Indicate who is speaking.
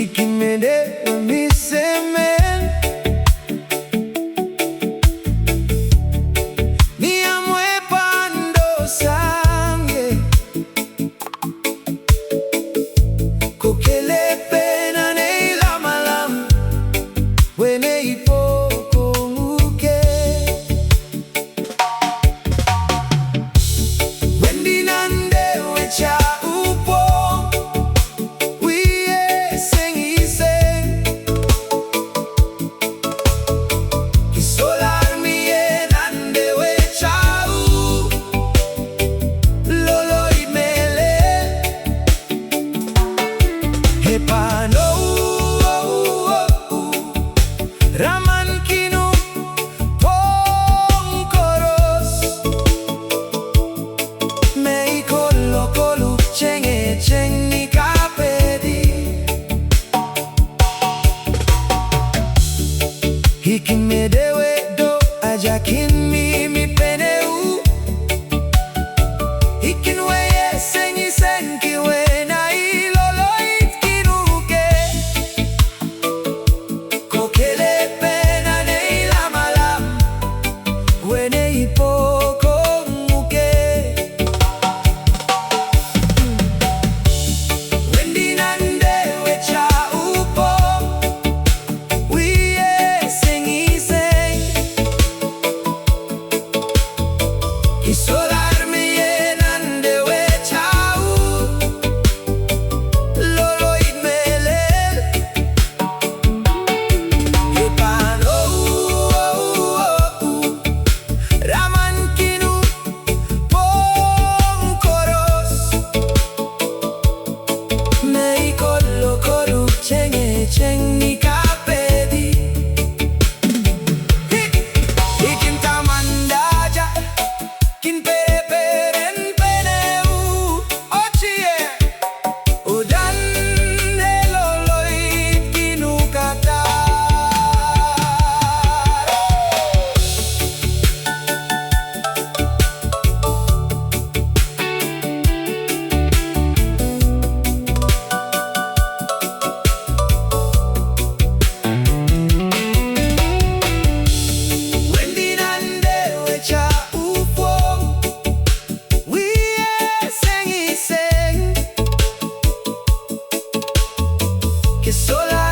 Speaker 1: Ikimede wemisemen ni amwe pando sange kokele pena neila malam wene ipoko muke Wendi Nan Dewetahu Ikimedewe do ajakin mi peneu Ikinweye senyi senkiwe na ilolo itkinuke Kokele pena neila malam wene ipoko muke Wendi Nan Dewetahu Que sola